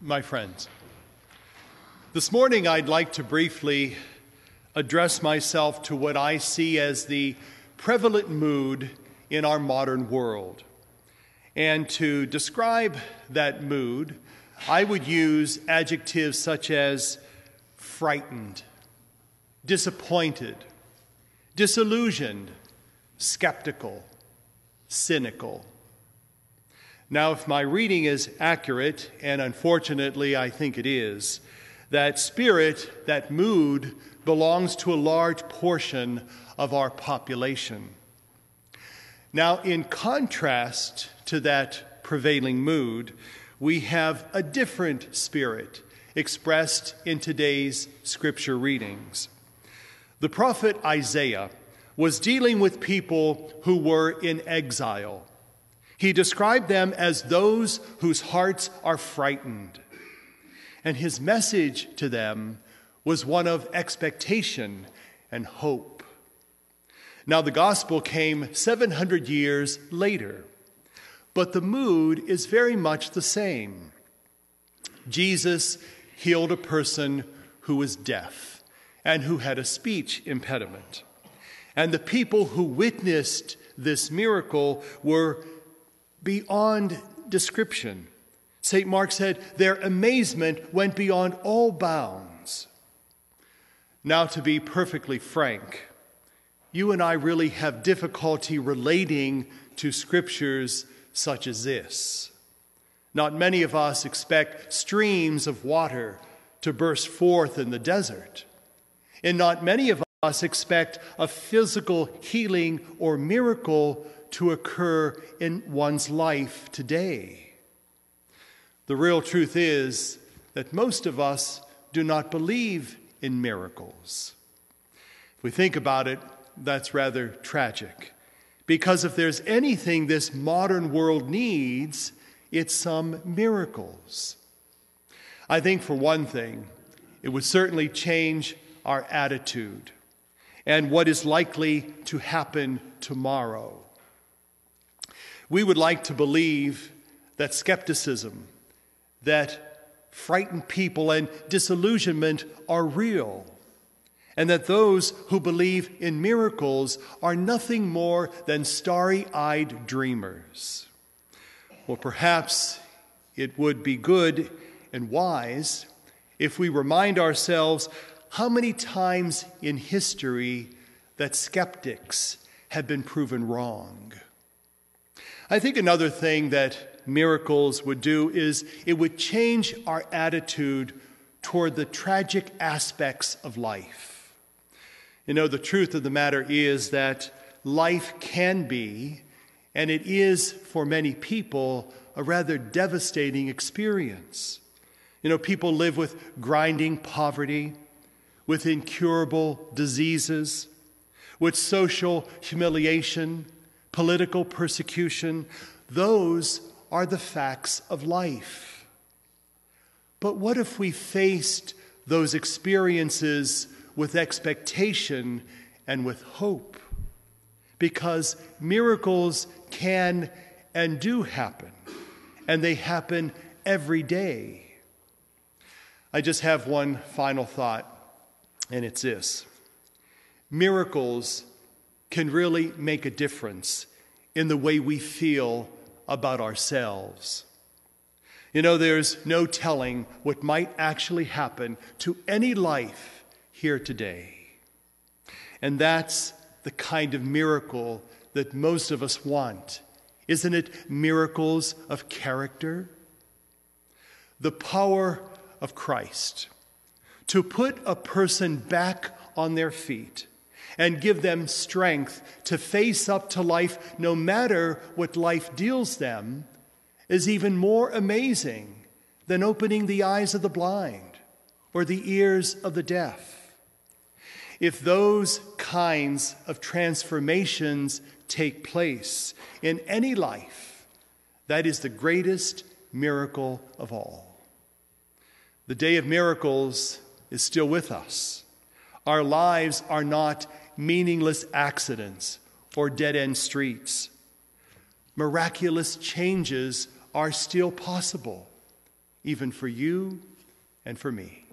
My friends, this morning I'd like to briefly address myself to what I see as the prevalent mood in our modern world. And to describe that mood, I would use adjectives such as frightened, disappointed, disillusioned, skeptical, cynical. Now, if my reading is accurate, and unfortunately I think it is, that spirit, that mood, belongs to a large portion of our population. Now, in contrast to that prevailing mood, we have a different spirit expressed in today's scripture readings. The prophet Isaiah was dealing with people who were in exile. He described them as those whose hearts are frightened. And his message to them was one of expectation and hope. Now, the gospel came 700 years later, but the mood is very much the same. Jesus healed a person who was deaf and who had a speech impediment. And the people who witnessed this miracle were beyond description. St. Mark said their amazement went beyond all bounds. Now, to be perfectly frank, you and I really have difficulty relating to scriptures such as this. Not many of us expect streams of water to burst forth in the desert. And not many of us expect a physical healing or miracle to occur in one's life today. The real truth is that most of us do not believe in miracles. If we think about it, that's rather tragic. Because if there's anything this modern world needs, it's some miracles. I think for one thing, it would certainly change our attitude and what is likely to happen tomorrow. We would like to believe that skepticism, that frightened people and disillusionment are real, and that those who believe in miracles are nothing more than starry-eyed dreamers. Well, perhaps it would be good and wise if we remind ourselves how many times in history that skeptics have been proven wrong. I think another thing that miracles would do is it would change our attitude toward the tragic aspects of life. You know, the truth of the matter is that life can be, and it is for many people, a rather devastating experience. You know, people live with grinding poverty, with incurable diseases, with social humiliation, political persecution. Those are the facts of life. But what if we faced those experiences with expectation and with hope? Because miracles can and do happen, and they happen every day. I just have one final thought, and it's this. Miracles can really make a difference in the way we feel about ourselves. You know, there's no telling what might actually happen to any life here today. And that's the kind of miracle that most of us want. Isn't it miracles of character? The power of Christ to put a person back on their feet and give them strength to face up to life no matter what life deals them is even more amazing than opening the eyes of the blind or the ears of the deaf. If those kinds of transformations take place in any life, that is the greatest miracle of all. The day of miracles is still with us. Our lives are not meaningless accidents or dead-end streets. Miraculous changes are still possible even for you and for me.